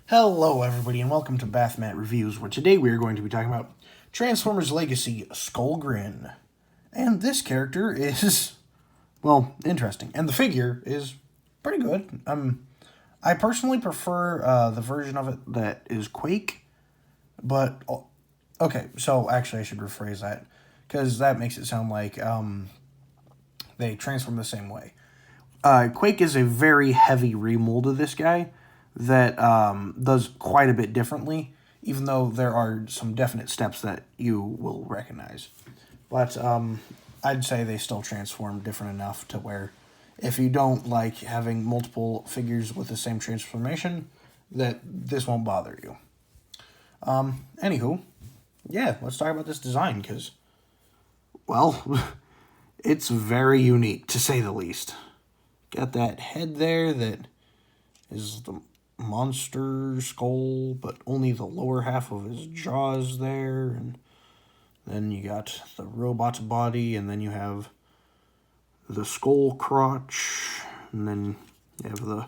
Hello, everybody, and welcome to Bathmat Reviews, where today we are going to be talking about Transformers Legacy Skullgrin. And this character is, well, interesting. And the figure is pretty good. I personally prefer the version of it that is Quake, but, okay, so actually I should rephrase that, because that makes it sound like they transform the same way. Quake is a very heavy remold of this guy that does quite a bit differently, even though there are some definite steps that you will recognize. But I'd say they still transform different enough to where if you don't like having multiple figures with the same transformation, that this won't bother you. Anywho, yeah, let's talk about this design, because, well, it's very unique, to say the least. Got that head there that is the monster skull, but only the lower half of his jaw is there, and then you got the robot's body, and then you have the skull crotch, and then you have the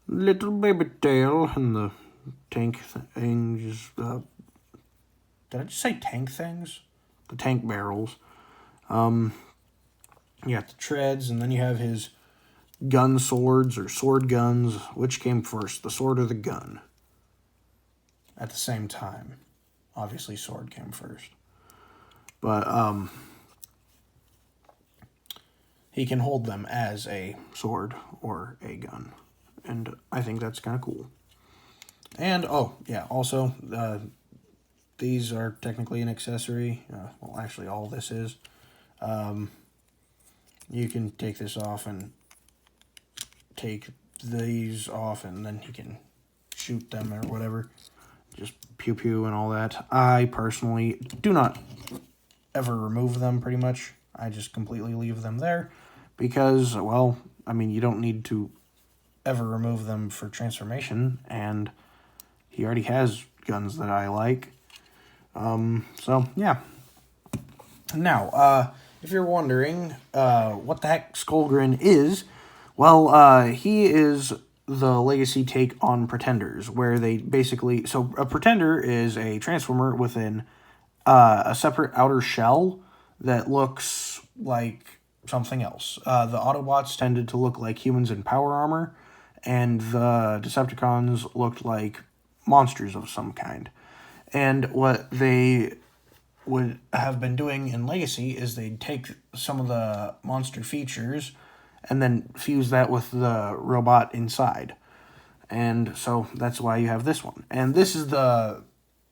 little baby tail, and the tank things. Did I just say tank things? The tank barrels. You got the treads, and then you have his gun swords or sword guns. Which came first, the sword or the gun? At the same time. Obviously, sword came first. But he can hold them as a sword or a gun. And I think that's kind of cool. And, oh, yeah, also, these are technically an accessory. Well, actually, all this is. You can take this off and take these off, and then he can shoot them or whatever. Just pew pew and all that. I personally do not ever remove them, pretty much. I just completely leave them there because, well, I mean, you don't need to ever remove them for transformation, and he already has guns that I like. So, yeah. Now, if you're wondering what the heck Skullgrin is, well, he is the legacy take on Pretenders, where they basically... So, a Pretender is a Transformer within a separate outer shell that looks like something else. The Autobots tended to look like humans in power armor, and the Decepticons looked like monsters of some kind. And what they would have been doing in Legacy is they'd take some of the monster features and then fuse that with the robot inside. And so that's why you have this one. And this is the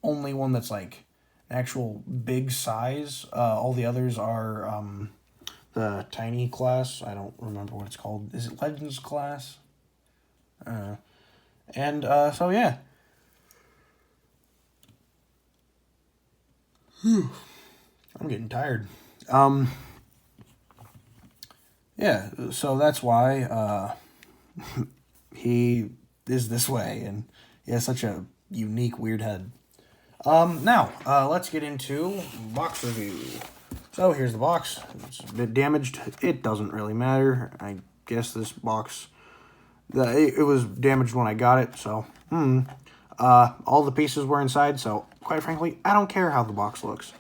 only one that's like an actual big size. All the others are the tiny class. I don't remember what it's called. Is it Legends class? So yeah. I'm getting tired. Yeah, so that's why he is this way, and he has such a unique, weird head. Now, let's get into box review. So, here's the box. It's a bit damaged. It doesn't really matter. I guess this box, it was damaged when I got it, so, all the pieces were inside, so, quite frankly, I don't care how the box looks.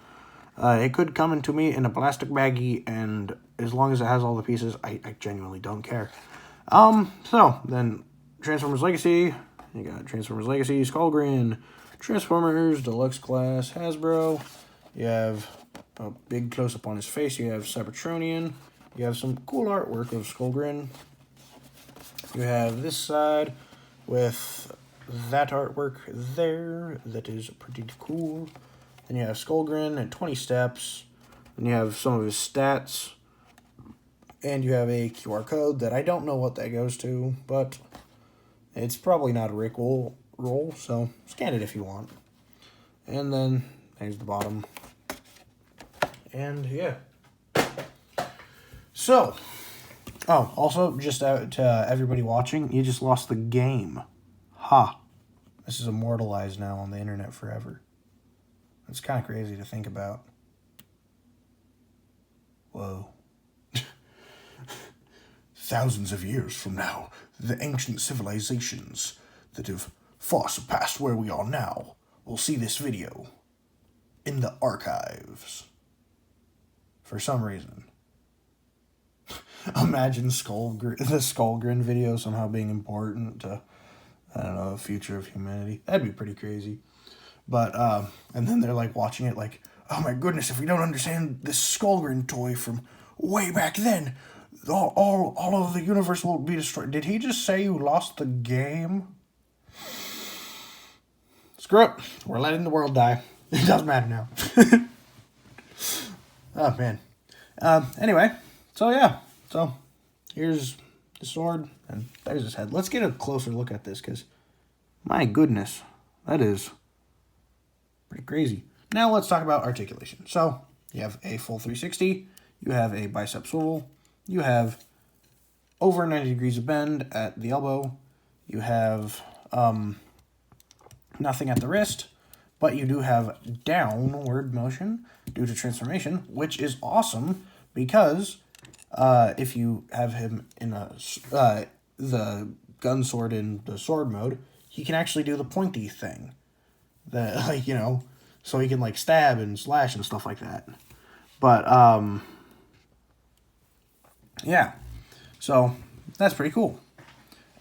It could come into me in a plastic baggie, and as long as it has all the pieces, I genuinely don't care. So, then, Transformers Legacy. You got Transformers Legacy, Skullgrin, Transformers, Deluxe Class, Hasbro. You have a big close-up on his face. You have Cybertronian. You have some cool artwork of Skullgrin. You have this side with that artwork there. That is pretty cool. Then you have Skullgrin at 20 steps. Then you have some of his stats. And you have a QR code that I don't know what that goes to, but it's probably not a Rickroll, so scan it if you want. And then there's the bottom. And yeah. So, oh, also, just to everybody watching, you just lost the game. Ha. This is immortalized now on the internet forever. It's kind of crazy to think about. Whoa. Thousands of years from now, the ancient civilizations that have far surpassed where we are now will see this video in the archives. For some reason. Imagine the Skullgrin video somehow being important to, I don't know, the future of humanity. That'd be pretty crazy. But, and then they're like watching it like, oh my goodness, if we don't understand this Skullgrin toy from way back then, all of the universe will be destroyed. Did he just say you lost the game? Screw it. We're letting the world die. It doesn't matter now. Oh, man. Anyway, so yeah. So, here's the sword, and there's his head. Let's get a closer look at this, because, my goodness, that is pretty crazy. Now, let's talk about articulation. So, you have a full 360, you have a bicep swivel, you have over 90 degrees of bend at the elbow, you have nothing at the wrist, but you do have downward motion due to transformation, which is awesome, because if you have him in the gun sword in the sword mode, he can actually do the pointy thing. That, like, you know, so he can, like, stab and slash and stuff like that. But, yeah. So, that's pretty cool.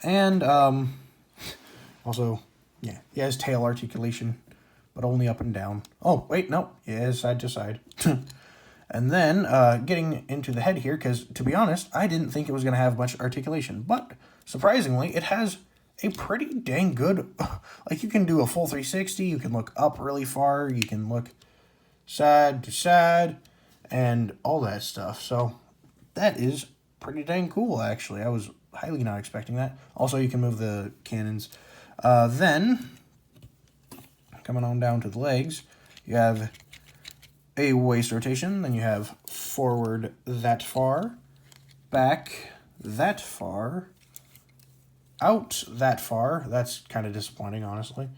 And, also, yeah, he has tail articulation, but only up and down. Oh, wait, no, he has side to side. And then, getting into the head here, because, to be honest, I didn't think it was going to have much articulation. But, surprisingly, it has a pretty dang good, like, you can do a full 360, you can look up really far, you can look side to side, and all that stuff. So, that is pretty dang cool, actually. I was highly not expecting that. Also, you can move the cannons. Then, coming on down to the legs, you have a waist rotation, then you have forward that far, back that far, out that far. That's kind of disappointing, honestly.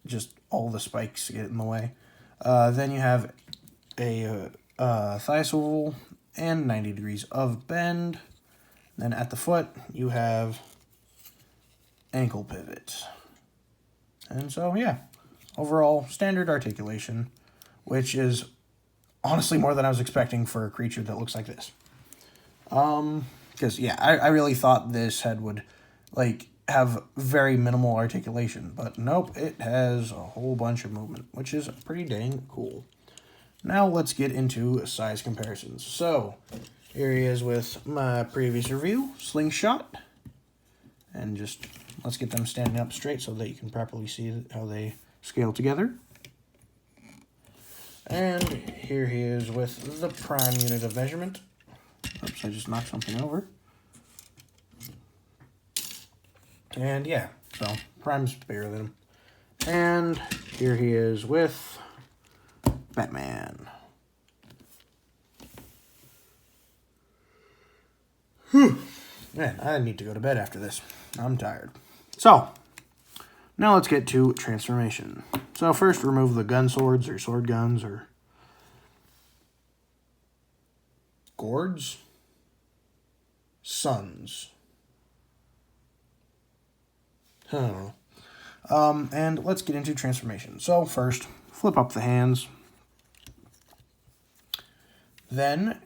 Just all the spikes get in the way. Then you have a thigh swivel and 90 degrees of bend. Then at the foot, you have ankle pivot. And so, yeah, overall standard articulation, which is honestly more than I was expecting for a creature that looks like this. Because, yeah, I really thought this head would, like, have very minimal articulation. But nope, it has a whole bunch of movement, which is pretty dang cool. Now let's get into size comparisons. So, here he is with my previous review, Slingshot. And just, let's get them standing up straight so that you can properly see how they scale together. And here he is with the prime unit of measurement. Oops, I just knocked something over. And yeah, so prime's bigger than him. And here he is with Batman. Whew. Man, I need to go to bed after this. I'm tired. So, now let's get to transformation. So first, remove the gun swords or sword guns or gourds, suns. I don't know. And let's get into transformation. So first, flip up the hands. Then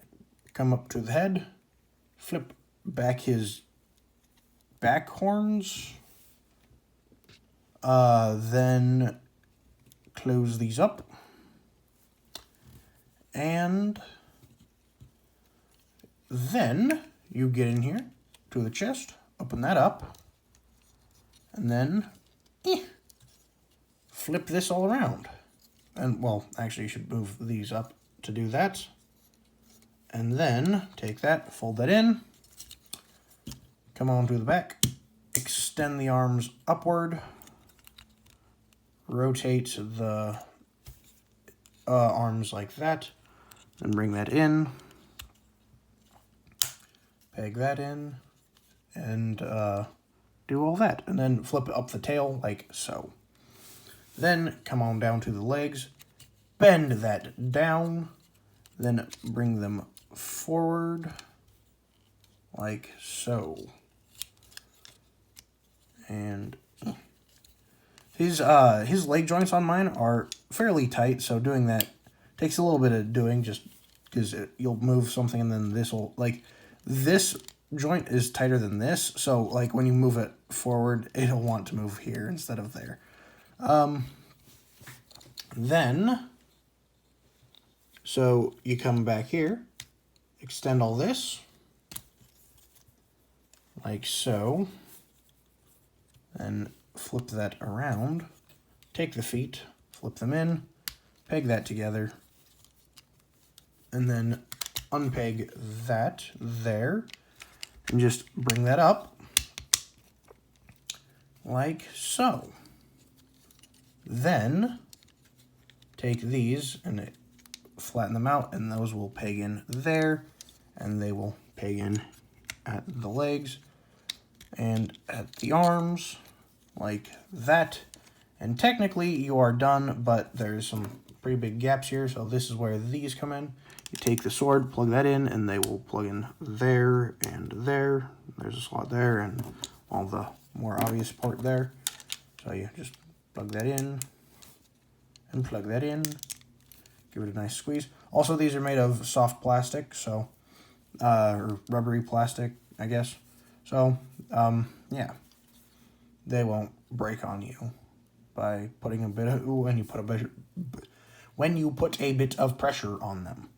come up to the head, flip back his back horns. Then close these up. And then you get in here to the chest, open that up, and then flip this all around. And, well, actually you should move these up to do that. And then take that, fold that in, come on to the back, extend the arms upward, rotate the arms like that, then bring that in, peg that in, and do all that. And then flip up the tail like so. Then come on down to the legs, bend that down, then bring them forward like so. And His leg joints on mine are fairly tight, so doing that takes a little bit of doing, just because you'll move something and then this will, like, this joint is tighter than this, so, like, when you move it forward, it'll want to move here instead of there. Then, so you come back here, extend all this, like so, and flip that around, take the feet, flip them in, peg that together, and then unpeg that there, and just bring that up, like so. Then, take these and flatten them out, and those will peg in there, and they will peg in at the legs, and at the arms, like that. And technically you are done, but there's some pretty big gaps here, so this is where these come in. You take the sword, plug that in, and they will plug in there and there. There's a slot there, and all the more obvious part there. So you just plug that in, and plug that in. Give it a nice squeeze. Also, these are made of soft plastic, so, or rubbery plastic, I guess. So, yeah, they won't break on you by putting a bit of, when you put a bit of pressure on them.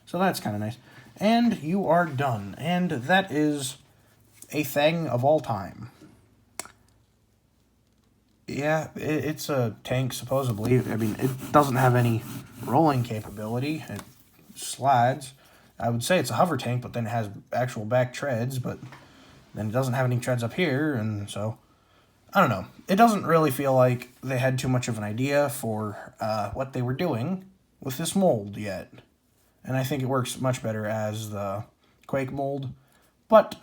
So that's kind of nice. And you are done. And that is a thing of all time. Yeah, it's a tank, supposedly. I mean, it doesn't have any rolling capability. It slides. I would say it's a hover tank, but then it has actual back treads, but then it doesn't have any treads up here, and so, I don't know. It doesn't really feel like they had too much of an idea for what they were doing with this mold yet. And I think it works much better as the Quake mold, but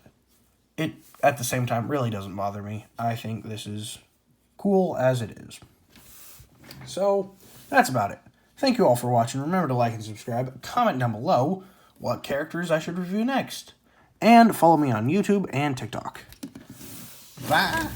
it, at the same time, really doesn't bother me. I think this is cool as it is. So, that's about it. Thank you all for watching. Remember to like and subscribe. Comment down below what characters I should review next. And follow me on YouTube and TikTok. Bye!